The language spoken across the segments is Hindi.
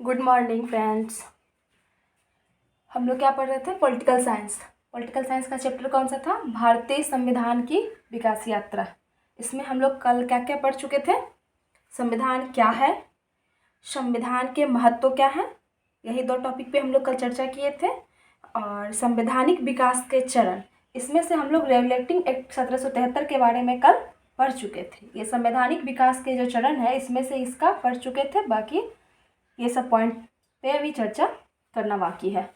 Good morning friends. हम लोग क्या पढ़ रहे थे? Political science. पॉलिटिकल साइंस का चैप्टर कौन सा था? भारतीय संविधान की विकास यात्रा। इसमें हम लोग कल क्या क्या पढ़ चुके थे? संविधान क्या है, संविधान के महत्व क्या है, यही दो टॉपिक पे हम लोग कल चर्चा किए थे। और संवैधानिक विकास के चरण, इसमें से हम लोग रेगुलेटिंग एक्ट 1773 के बारे में कल पढ़ चुके थे। ये संवैधानिक विकास के जो चरण है इसमें से इसका पढ़ चुके थे, बाकी ये सब पॉइंट पे अभी चर्चा करना बाकी है।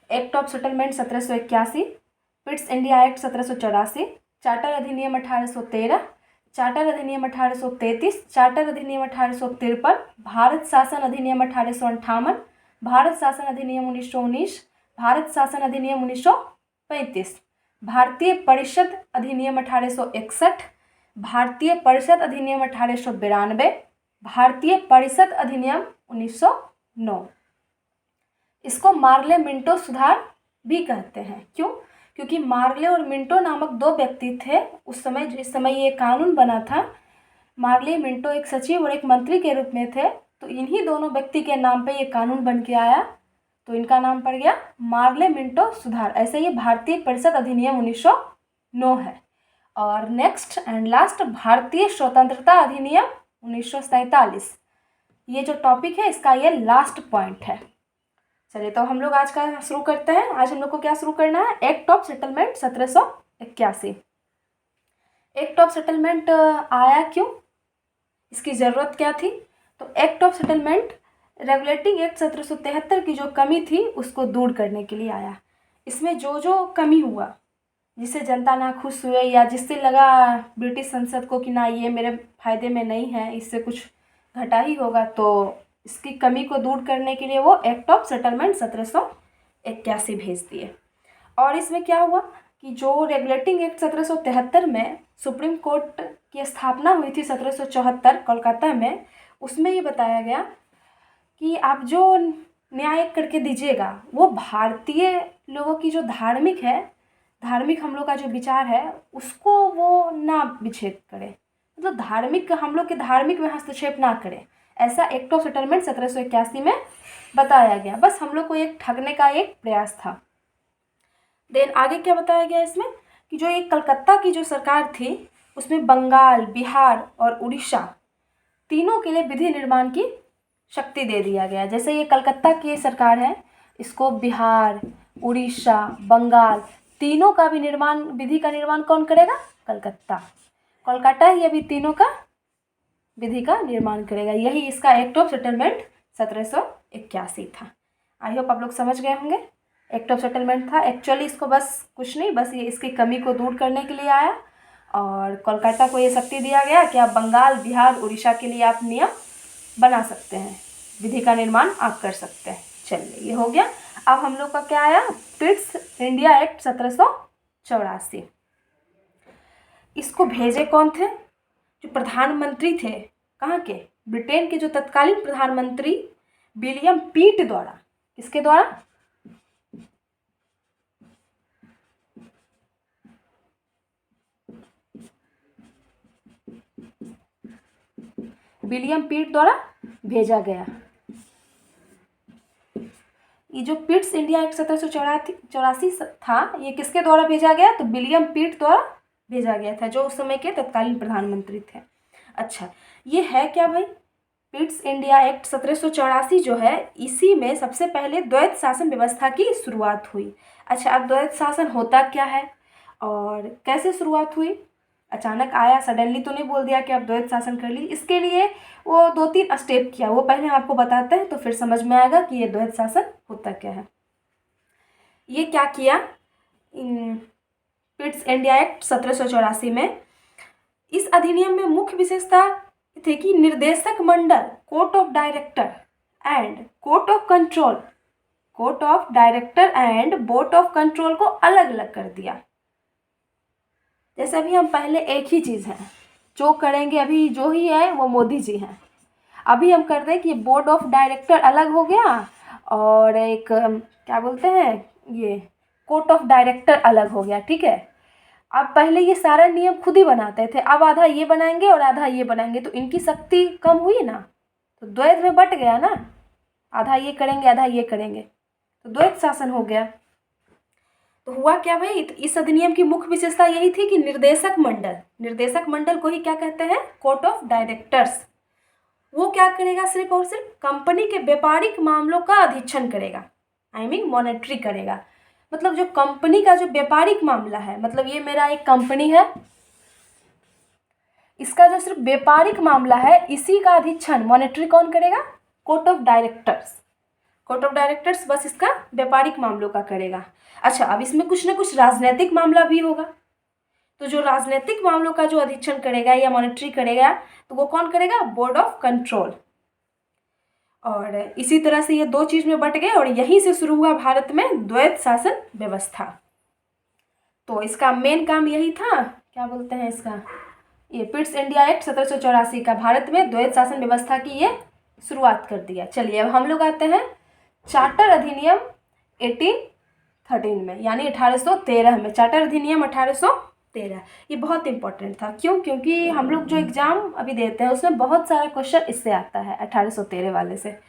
Act of settlement 1781, Pitt's India act 1784, charter अधिनियम 1813, चार्टर अधिनियम 1833, चार्टर अधिनियम 1853, भारत शासन अधिनियम 1858, भारत शासन अधिनियम 1919, भारत शासन अधिनियम 1935, भारतीय परिषद अधिनियम 1861, भारतीय परिषद अधिनियम 1892, भारतीय परिषद अधिनियम 1909। इसको मार्ले मिंटो सुधार भी कहते हैं। क्यों? क्योंकि मार्ले और मिंटो नामक दो व्यक्ति थे उस समय, जिस समय ये कानून बना था। मार्ले मिंटो एक सचिव और एक मंत्री के रूप में थे, तो इन्हीं दोनों व्यक्ति के नाम पे ये कानून बन के आया, तो इनका नाम पड़ गया मार्ले मिंटो सुधार। ऐसे ये भारतीय परिषद अधिनियम 1909 है। और नेक्स्ट एंड लास्ट, भारतीय स्वतंत्रता अधिनियम 1947। ये जो टॉपिक है इसका ये लास्ट पॉइंट है। चलिए तो हम लोग आज का शुरू करते हैं। आज हम लोग को क्या शुरू करना है? Act of settlement 1781। Act of settlement आया क्यों, इसकी ज़रूरत क्या थी? तो act of settlement regulating act 1773 की जो कमी थी उसको दूर करने के लिए आया। इसमें जो जो कमी हुआ, जिससे जनता ना खुश हुए या जिससे लगा ब्रिटिश संसद को कि ना ये मेरे फायदे में नहीं है, इससे कुछ घटा ही होगा, तो इसकी कमी को दूर करने के लिए वो एक्ट ऑफ सेटलमेंट 1781 भेज दिए। और इसमें क्या हुआ कि जो रेगुलेटिंग एक्ट 1773 में सुप्रीम कोर्ट की स्थापना हुई थी 1774 कोलकाता में, उसमें ये बताया गया कि आप जो न्याय करके दीजिएगा वो भारतीय लोगों की जो धार्मिक हम लोग का जो विचार है उसको वो ना विच्छेद करे, मतलब धार्मिक हम लोग के धार्मिक में हस्तक्षेप ना करे। ऐसा एक्ट ऑफ सेटलमेंट 1781 में बताया गया। बस हम लोग को एक ठगने का एक प्रयास था। देन आगे क्या बताया गया इसमें कि जो एक कलकत्ता की जो सरकार थी उसमें बंगाल, बिहार और उड़ीसा तीनों के लिए विधि निर्माण की शक्ति दे दिया गया। जैसे ये कलकत्ता की सरकार है, इसको बिहार, उड़ीसा, बंगाल तीनों का भी निर्माण, विधि का निर्माण कौन करेगा? कोलकाता ही अभी तीनों का विधि का निर्माण करेगा। यही इसका एक्ट ऑफ सेटलमेंट 1781 था। आई होप आप लोग समझ गए होंगे। एक्ट ऑफ सेटलमेंट था एक्चुअली, इसको बस कुछ नहीं, बस ये इसकी कमी को दूर करने के लिए आया और कोलकाता को ये शक्ति दिया गया कि आप बंगाल, बिहार, उड़ीसा के लिए आप नियम बना सकते हैं, विधि का निर्माण आप कर सकते हैं। चलिए ये हो गया। अब हम लोग का क्या आया? Pitt's India act 1784। इसको भेजे कौन थे? जो प्रधानमंत्री थे, कहाँ के? ब्रिटेन के जो तत्कालीन प्रधानमंत्री विलियम पीट द्वारा। किसके द्वारा? विलियम पीट द्वारा भेजा गया। ये जो पिट्स इंडिया एक्ट 1784 था, ये किसके द्वारा भेजा गया? तो विलियम पीट द्वारा भेजा गया था, जो उस समय के तत्कालीन प्रधानमंत्री थे। अच्छा, ये है क्या भाई? पिट्स इंडिया एक्ट 1784 जो है, इसी में सबसे पहले द्वैत शासन व्यवस्था की शुरुआत हुई। अच्छा, अब द्वैत शासन होता क्या है और कैसे शुरुआत हुई? अचानक आया, सडनली तो नहीं बोल दिया कि आप द्वैत शासन कर लीजिए। इसके लिए वो 2-3 स्टेप किया, वो पहले आपको बताते हैं तो फिर समझ में आएगा कि ये द्वैत शासन होता क्या है। ये क्या किया? पिट्स इंडिया एक्ट 1784 में, इस अधिनियम में मुख्य विशेषता थी कि निर्देशक मंडल, court of director and court of control, court of director and board of control को अलग अलग कर दिया। जैसे अभी हम पहले एक ही चीज़ है जो करेंगे, अभी जो ही है वो मोदी जी हैं। अभी हम कर रहे हैं कि बोर्ड ऑफ डायरेक्टर अलग हो गया और एक क्या बोलते हैं, ये कोर्ट ऑफ डायरेक्टर अलग हो गया, ठीक है। अब पहले ये सारा नियम खुद ही बनाते थे, अब आधा ये बनाएंगे और आधा ये बनाएंगे, तो इनकी शक्ति कम हुई ना, तो द्वैत में बट गया ना। आधा ये करेंगे आधा ये करेंगे, तो द्वैत शासन हो गया। तो हुआ क्या भाई, इस अधिनियम की मुख्य विशेषता यही थी कि निर्देशक मंडल को ही क्या कहते हैं, कोर्ट ऑफ डायरेक्टर्स, वो क्या करेगा, सिर्फ और सिर्फ कंपनी के व्यापारिक मामलों का अधीक्षण करेगा, आई मीन मॉनिटरी करेगा। मतलब जो कंपनी का जो व्यापारिक मामला है, मतलब ये मेरा एक कंपनी है, इसका जो सिर्फ व्यापारिक मामला है इसी का अधीक्षण मॉनिटरी कौन करेगा, court of directors. Court of directors बस इसका व्यापारिक मामलों का करेगा। अच्छा, अब इसमें कुछ ना कुछ राजनीतिक मामला भी होगा, तो जो राजनीतिक मामलों का जो अधीक्षण करेगा या मॉनिटरी करेगा तो वो कौन करेगा, बोर्ड ऑफ कंट्रोल। और इसी तरह से ये दो चीज में बट गए और यहीं से शुरू हुआ भारत में द्वैत शासन व्यवस्था। तो इसका मेन काम यही था, क्या बोलते हैं इसका, ये पिट्स इंडिया एक्ट 1784 का भारत में द्वैत शासन व्यवस्था की ये शुरुआत कर दिया। चलिए अब हम लोग आते हैं चार्टर अधिनियम 1813 में, यानी 1813 में, चार्टर अधिनियम 1813। ये बहुत इंपॉर्टेंट था, क्यों, क्योंकि हम लोग जो एग्जाम अभी देते हैं उसमें बहुत सारा क्वेश्चन इससे आता है 1813 वाले से।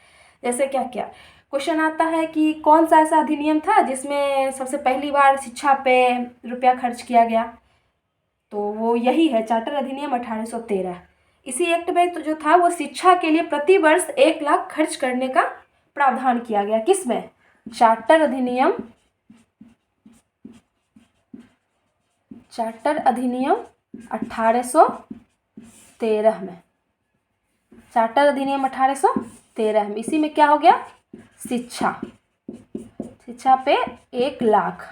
जैसे क्या क्या क्वेश्चन आता है कि कौन सा ऐसा अधिनियम था जिसमें सबसे पहली बार शिक्षा पे रुपया खर्च किया गया, तो वो यही है चार्टर अधिनियम 1813। इसी एक्ट में तो जो था वो शिक्षा के लिए प्रति वर्ष 1 लाख खर्च करने का प्रावधान किया गया। किसमें, चार्टर अधिनियम 1813 में, चार्टर अधिनियम 1813 में। इसी में क्या हो गया, शिक्षा पे 1 लाख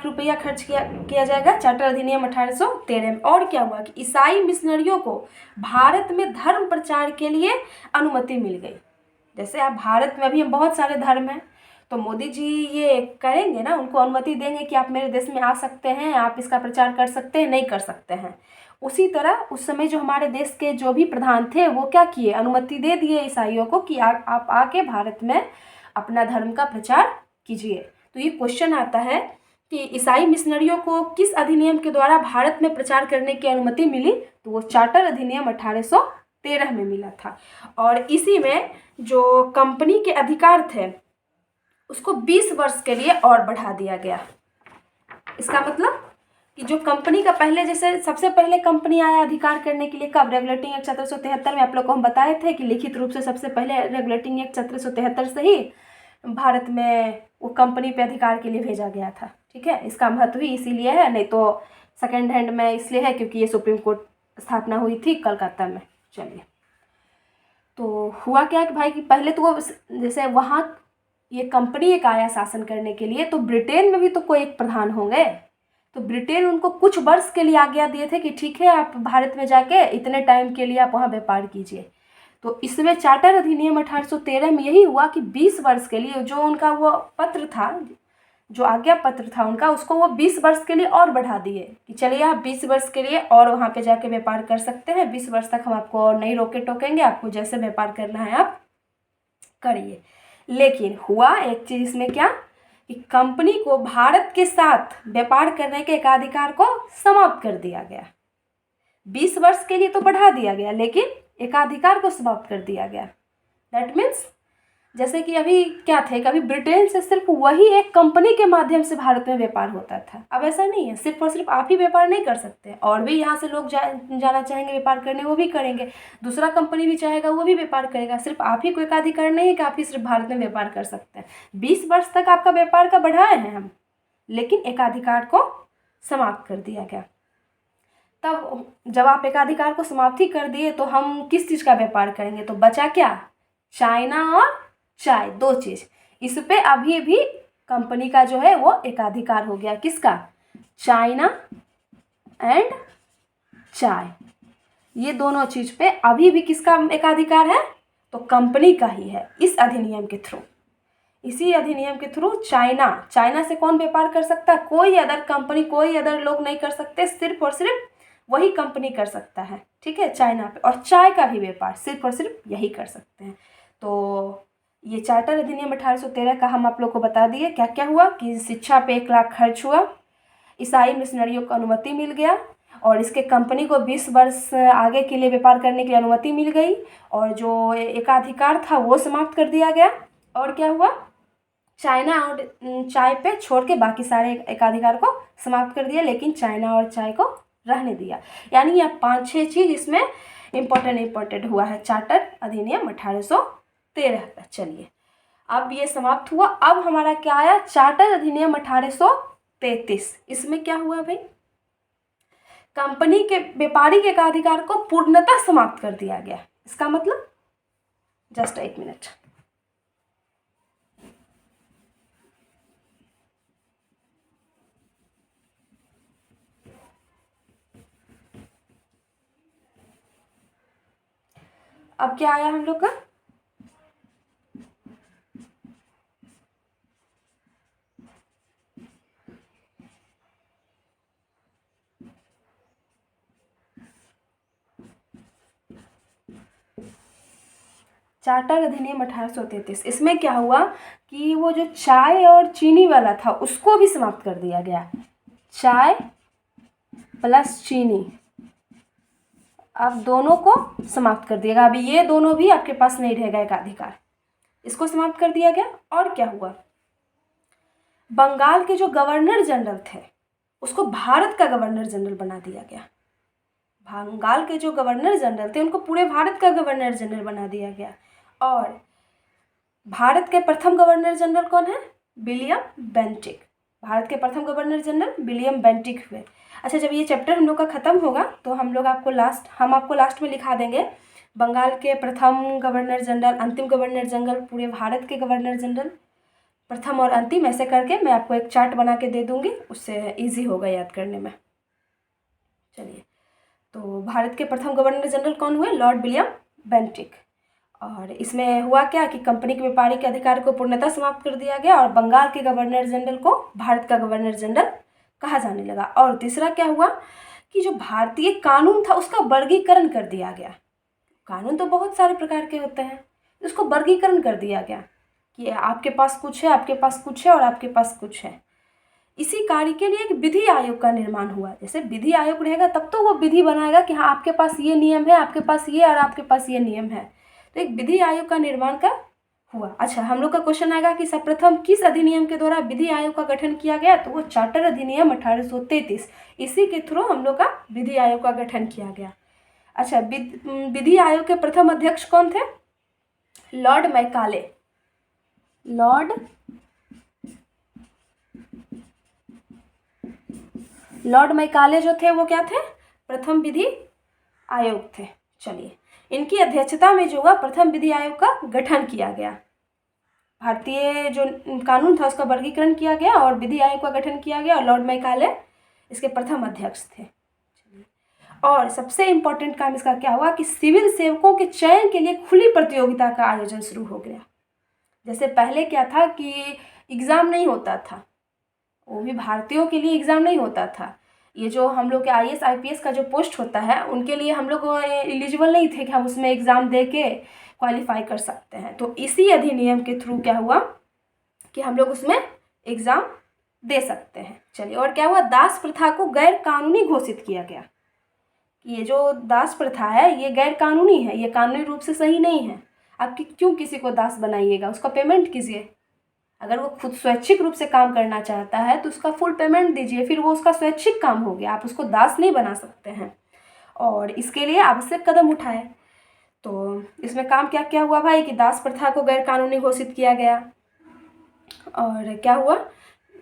रुपया खर्च किया जाएगा चार्टर अधिनियम 1813 में। और क्या हुआ कि ईसाई मिशनरियों को भारत में धर्म प्रचार के लिए अनुमति मिल गई। जैसे आप भारत में अभी हम बहुत सारे धर्म हैं, तो मोदी जी ये करेंगे ना, उनको अनुमति देंगे कि आप मेरे देश में आ सकते हैं, आप इसका प्रचार कर सकते हैं, नहीं कर सकते हैं। उसी तरह उस समय जो हमारे देश के जो भी प्रधान थे वो क्या किए, अनुमति दे दिए ईसाइयों को कि आप आके भारत में अपना धर्म का प्रचार कीजिए। तो ये क्वेश्चन आता है कि ईसाई मिशनरियों को किस अधिनियम के द्वारा भारत में प्रचार करने की अनुमति मिली, तो वो चार्टर अधिनियम 1813 में मिला था। और इसी में जो कंपनी के अधिकार थे उसको 20 वर्ष के लिए और बढ़ा दिया गया। इसका मतलब कि जो कंपनी का पहले, जैसे सबसे पहले कंपनी आया अधिकार करने के लिए कब, रेगुलेटिंग एक्ट 1773 में। आप लोग को हम बताए थे कि लिखित रूप से सबसे पहले रेगुलेटिंग एक्ट 1773 से ही भारत में वो कंपनी पे अधिकार के लिए भेजा गया था। ठीक है, इसका महत्व ही इसीलिए है, नहीं तो सेकेंड हैंड में इसलिए है क्योंकि ये सुप्रीम कोर्ट स्थापना हुई थी कलकत्ता में। चलिए, तो हुआ क्या कि भाई कि पहले तो वो जैसे वहाँ ये कंपनी एक आया शासन करने के लिए, तो ब्रिटेन में भी तो कोई एक प्रधान होंगे, तो ब्रिटेन उनको कुछ वर्ष के लिए आज्ञा दिए थे कि ठीक है आप भारत में जाके इतने टाइम के लिए आप वहाँ व्यापार कीजिए। तो इसमें चार्टर अधिनियम 1813 में यही हुआ कि 20 वर्ष के लिए जो उनका वो पत्र था, जो आज्ञा पत्र था उनका, उसको वो 20 वर्ष के लिए और बढ़ा दिए कि चलिए आप 20 वर्ष के लिए और वहाँ पे जाके व्यापार कर सकते हैं, 20 वर्ष तक हम आपको और नहीं रोके टोकेंगे, आपको जैसे व्यापार करना है आप करिए। लेकिन हुआ एक चीज़ इसमें क्या कि कंपनी को भारत के साथ व्यापार करने के एकाधिकार को समाप्त कर दिया गया। 20 वर्ष के लिए तो बढ़ा दिया गया लेकिन एकाधिकार को समाप्त कर दिया गया। दैट मीन्स जैसे कि अभी क्या थे, कभी ब्रिटेन से सिर्फ वही एक कंपनी के माध्यम से भारत में व्यापार होता था, अब ऐसा नहीं है, सिर्फ और सिर्फ आप ही व्यापार नहीं कर सकते, और भी यहाँ से लोग जाना चाहेंगे व्यापार करने वो भी करेंगे, दूसरा कंपनी भी चाहेगा वो भी व्यापार करेगा, सिर्फ आप ही को एकाधिकार नहीं है कि आप ही सिर्फ भारत में व्यापार कर सकते हैं। 20 वर्ष तक आपका व्यापार का बढ़ाए हैं हम, लेकिन एकाधिकार को समाप्त कर दिया गया। तब जब आप एकाधिकार को समाप्ति कर दिए तो हम किस चीज़ का व्यापार करेंगे, तो बचा क्या, चाइना और चाय, दो चीज़। इस पे अभी भी कंपनी का जो है वो एकाधिकार हो गया, किसका, चाइना एंड चाय, ये दोनों चीज़ पे अभी भी किसका एकाधिकार है, तो कंपनी का ही है। इस अधिनियम के थ्रू, इसी अधिनियम के थ्रू चाइना से कौन व्यापार कर सकता है, कोई अदर कंपनी, कोई अदर लोग नहीं कर सकते, सिर्फ और सिर्फ वही कंपनी कर सकता है। ठीक है, चाइना पे। और चाय का भी व्यापार सिर्फ और सिर्फ यही कर सकते हैं। तो ये चार्टर अधिनियम 1813 का हम आप लोग को बता दिए क्या क्या हुआ कि शिक्षा पे 1 लाख खर्च हुआ, ईसाई मिशनरियों को अनुमति मिल गया, और इसके कंपनी को 20 वर्ष आगे के लिए व्यापार करने की अनुमति मिल गई और जो एकाधिकार था वो समाप्त कर दिया गया। और क्या हुआ, चाइना और चाय पे छोड़ के बाकी सारे एकाधिकार को समाप्त कर दिया, लेकिन चाइना और चाय को रहने दिया। यानी यह 5-6 चीज़ इसमें इम्पोर्टेंट हुआ है चार्टर अधिनियम 1813 का। चलिए, अब ये समाप्त हुआ। अब हमारा क्या आया, चार्टर अधिनियम 1833। इसमें क्या हुआ भाई, कंपनी के व्यापारिक एकाधिकार को पूर्णतः समाप्त कर दिया गया। इसका मतलब, जस्ट एक मिनट, अब क्या आया हम लोग का, चार्टर अधिनियम 1833। इसमें क्या हुआ कि वो जो चाय और चीनी वाला था उसको भी समाप्त कर दिया गया। चाय प्लस चीनी, अब दोनों को समाप्त कर दिएगा। अभी ये दोनों भी आपके पास नहीं रहेगा एकाधिकार, इसको समाप्त कर दिया गया। और क्या हुआ, बंगाल के जो गवर्नर जनरल थे उसको भारत का गवर्नर जनरल बना दिया गया। बंगाल के जो गवर्नर जनरल थे उनको पूरे भारत का गवर्नर जनरल बना दिया गया। और भारत के प्रथम गवर्नर जनरल कौन है, विलियम बेंटिक। भारत के प्रथम गवर्नर जनरल विलियम बेंटिक हुए। अच्छा, जब ये चैप्टर हम लोग का ख़त्म होगा तो हम आपको लास्ट में लिखा देंगे बंगाल के प्रथम गवर्नर जनरल, अंतिम गवर्नर जनरल, पूरे भारत के गवर्नर जनरल, प्रथम और अंतिम, ऐसे करके मैं आपको एक चार्ट बना के दे दूँगी, उससे ईजी होगा याद करने में। चलिए, तो भारत के प्रथम गवर्नर जनरल कौन हुए, लॉर्ड विलियम बेंटिक। और इसमें हुआ क्या कि कंपनी के व्यापारिक अधिकार को पूर्णतः समाप्त कर दिया गया और बंगाल के गवर्नर जनरल को भारत का गवर्नर जनरल कहा जाने लगा। और तीसरा क्या हुआ कि जो भारतीय कानून था उसका वर्गीकरण कर दिया गया। कानून तो बहुत सारे प्रकार के होते हैं, उसको वर्गीकरण कर दिया गया कि आपके पास कुछ है, आपके पास कुछ है और आपके पास कुछ है। इसी कार्य के लिए एक विधि आयोग का निर्माण हुआ। जैसे विधि आयोग रहेगा तब तो वो विधि बनाएगा कि हाँ आपके पास ये नियम है, आपके पास ये और आपके पास ये नियम है। तो एक विधि आयोग का निर्माण का हुआ। अच्छा, हम लोग का क्वेश्चन आएगा कि सर्वप्रथम किस अधिनियम के द्वारा विधि आयोग का गठन किया गया, तो वो चार्टर अधिनियम 1833, इसी के थ्रू हम लोग का विधि आयोग का गठन किया गया। अच्छा, विधि आयोग के प्रथम अध्यक्ष कौन थे, लॉर्ड मैकाले। लॉर्ड मैकाले जो थे वो क्या थे, प्रथम विधि आयोग थे। चलिए, इनकी अध्यक्षता में जो हुआ प्रथम विधि आयोग का गठन किया गया। भारतीय जो कानून था उसका वर्गीकरण किया गया और विधि आयोग का गठन किया गया और लॉर्ड मैकाले इसके प्रथम अध्यक्ष थे। और सबसे इम्पोर्टेंट काम इसका क्या हुआ कि सिविल सेवकों के चयन के लिए खुली प्रतियोगिता का आयोजन शुरू हो गया। जैसे पहले क्या था कि एग्ज़ाम नहीं होता था, वो भी भारतीयों के लिए एग्ज़ाम नहीं होता था। ये जो हम लोग के IAS IPS का जो पोस्ट होता है उनके लिए हम लोग एलिजिबल नहीं थे कि हम उसमें एग्ज़ाम दे के क्वालिफाई कर सकते हैं। तो इसी अधिनियम के थ्रू क्या हुआ कि हम लोग उसमें एग्ज़ाम दे सकते हैं। चलिए, और क्या हुआ, दास प्रथा को गैर कानूनी घोषित किया गया। ये जो दास प्रथा है ये गैर कानूनी है, ये कानूनी रूप से सही नहीं है। आप क्यों किसी को दास बनाइएगा, उसका पेमेंट कीजिए। अगर वो खुद स्वैच्छिक रूप से काम करना चाहता है तो उसका फुल पेमेंट दीजिए, फिर वो उसका स्वैच्छिक काम हो गया, आप उसको दास नहीं बना सकते हैं। और इसके लिए आवश्यक कदम उठाए। तो इसमें काम क्या क्या हुआ भाई कि दास प्रथा को गैर कानूनी घोषित किया गया। और क्या हुआ,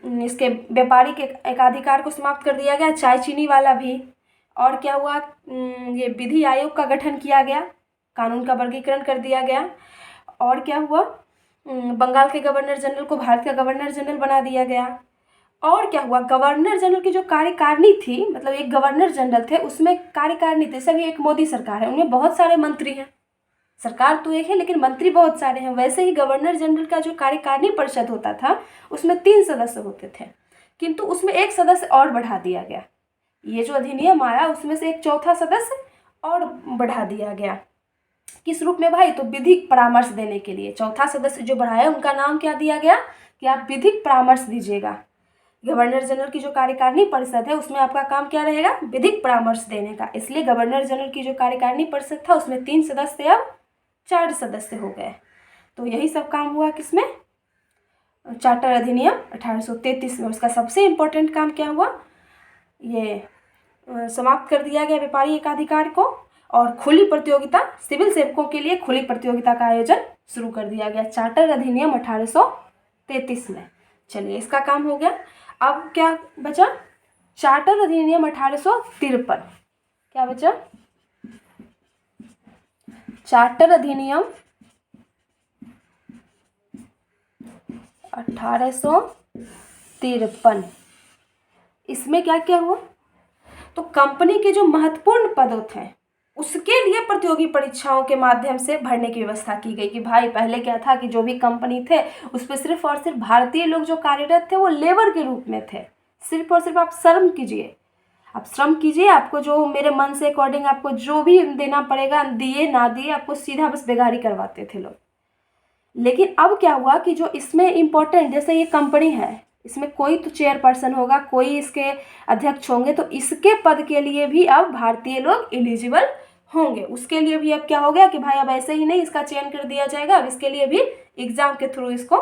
इसके व्यापारिक एकाधिकार को समाप्त कर दिया गया, चाय चीनी वाला भी। और क्या हुआ, ये विधि आयोग का गठन किया गया, कानून का वर्गीकरण कर दिया गया। और क्या हुआ, बंगाल के गवर्नर जनरल को भारत का गवर्नर जनरल बना दिया गया। और क्या हुआ, गवर्नर जनरल की जो कार्यकारिणी थी, मतलब एक गवर्नर जनरल थे उसमें कार्यकारिणी थी, सभी एक मोदी सरकार है उनमें बहुत सारे मंत्री हैं, सरकार तो एक है लेकिन मंत्री बहुत सारे हैं। वैसे ही गवर्नर जनरल का जो कार्यकारिणी परिषद होता था उसमें 3 सदस्य होते थे, किंतु उसमें एक सदस्य और बढ़ा दिया गया। ये जो अधिनियम आया उसमें से एक चौथा सदस्य और बढ़ा दिया गया। किस रूप में भाई, तो विधिक परामर्श देने के लिए चौथा सदस्य जो बढ़ाया उनका नाम क्या दिया गया कि आप विधिक परामर्श दीजिएगा। गवर्नर जनरल की जो कार्यकारिणी परिषद है उसमें आपका काम क्या रहेगा, विधिक परामर्श देने का। इसलिए गवर्नर जनरल की जो कार्यकारिणी परिषद था उसमें 3 सदस्य अब 4 सदस्य हो गए। तो यही सब काम हुआ किसमें, चार्टर अधिनियम 1833 में। उसका सबसे इम्पोर्टेंट काम क्या हुआ, ये समाप्त कर दिया गया व्यापारी एकाधिकार को और खुली प्रतियोगिता, सिविल सेवकों के लिए खुली प्रतियोगिता का आयोजन शुरू कर दिया गया चार्टर अधिनियम 1833 में। चलिए इसका काम हो गया। अब क्या बचा, चार्टर अधिनियम 1853। क्या बचा, चार्टर अधिनियम 1853। इसमें क्या क्या हुआ, तो कंपनी के जो महत्वपूर्ण पद थे उसके लिए प्रतियोगी परीक्षाओं के माध्यम से भरने की व्यवस्था की गई। कि भाई पहले क्या था कि जो भी कंपनी थे उस पर सिर्फ और सिर्फ भारतीय लोग जो कार्यरत थे वो लेबर के रूप में थे। सिर्फ और सिर्फ आप श्रम कीजिए, आप श्रम कीजिए, आपको जो मेरे मन से अकॉर्डिंग आपको जो भी देना पड़ेगा, दिए ना दिए, आपको सीधा बस बेगारी करवाते थे लोग। लेकिन अब क्या हुआ कि जो इसमें इम्पोर्टेंट, जैसे ये कंपनी है, इसमें कोई तो चेयरपर्सन होगा, कोई इसके अध्यक्ष होंगे, तो इसके पद के लिए भी अब भारतीय लोग एलिजिबल होंगे। उसके लिए भी अब क्या हो गया कि भाई अब ऐसे ही नहीं इसका चयन कर दिया जाएगा, अब इसके लिए भी एग्जाम के थ्रू इसको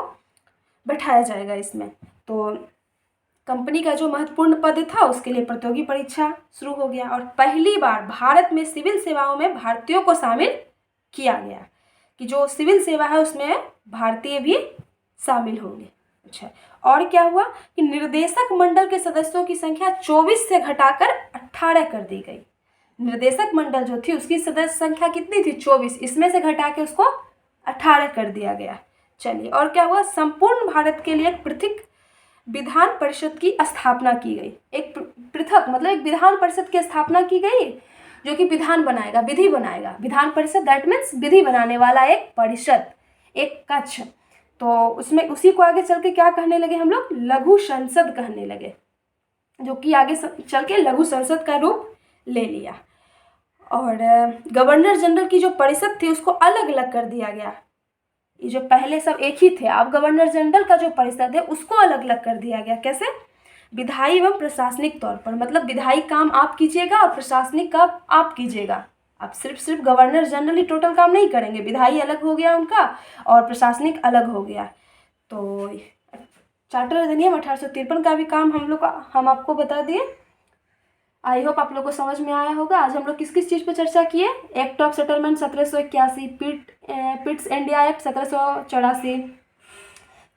बैठाया जाएगा इसमें। तो कंपनी का जो महत्वपूर्ण पद था उसके लिए प्रतियोगी परीक्षा शुरू हो गया और पहली बार भारत में सिविल सेवाओं में भारतीयों को शामिल किया गया कि जो सिविल सेवा है उसमें भारतीय भी शामिल होंगे। अच्छा, और क्या हुआ कि निर्देशक मंडल के सदस्यों की संख्या 24 से घटाकर 18 कर दी गई। निर्देशक मंडल जो थी उसकी सदस्य संख्या कितनी थी, 24, इसमें से घटा के उसको 18 कर दिया गया। चलिए, और क्या हुआ, संपूर्ण भारत के लिए एक पृथक विधान परिषद की स्थापना की गई। एक पृथक मतलब एक विधान परिषद की स्थापना की गई जो कि विधान बनाएगा, विधि बनाएगा। विधान परिषद दैट मीन्स विधि बनाने वाला एक परिषद, एक कक्ष। तो उसमें उसी को आगे चल के क्या कहने लगे हम लोग, लघु संसद कहने लगे, जो कि आगे चल के लघु संसद का रूप ले लिया। और गवर्नर जनरल की जो परिषद थी उसको अलग अलग कर दिया गया। ये जो पहले सब एक ही थे, अब गवर्नर जनरल का जो परिषद है उसको अलग अलग कर दिया गया। कैसे, विधायी एवं प्रशासनिक तौर पर, मतलब विधायी काम आप कीजिएगा और प्रशासनिक काम आप कीजिएगा। आप सिर्फ गवर्नर जनरल ही टोटल काम नहीं करेंगे, विधायी अलग हो गया उनका और प्रशासनिक अलग हो गया। तो चार्टर अधिनियम 1853 का भी काम हम आपको बता दिए। आई होप आप लोग को समझ में आया होगा। आज हम लोग किस किस चीज़ पर चर्चा किए, act of settlement 1781, Pitt's India act 1784,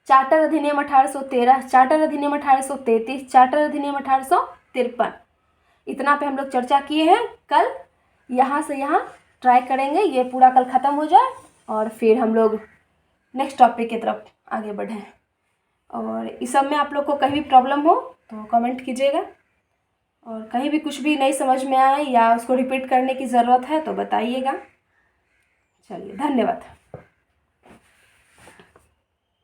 charter अधिनियम 1813, चार्टर अधिनियम 1833, चार्टर अधिनियम 1853। इतना पे हम लोग चर्चा किए हैं। कल यहाँ से यहाँ ट्राई करेंगे ये पूरा कल ख़त्म हो जाए और फिर हम लोग नेक्स्ट टॉपिक की तरफ आगे बढ़ें। और इस सब में आप लोग को कहीं भी प्रॉब्लम हो तो कमेंट कीजिएगा, और कहीं भी कुछ भी नहीं समझ में आए या उसको रिपीट करने की ज़रूरत है तो बताइएगा। चलिए, धन्यवाद।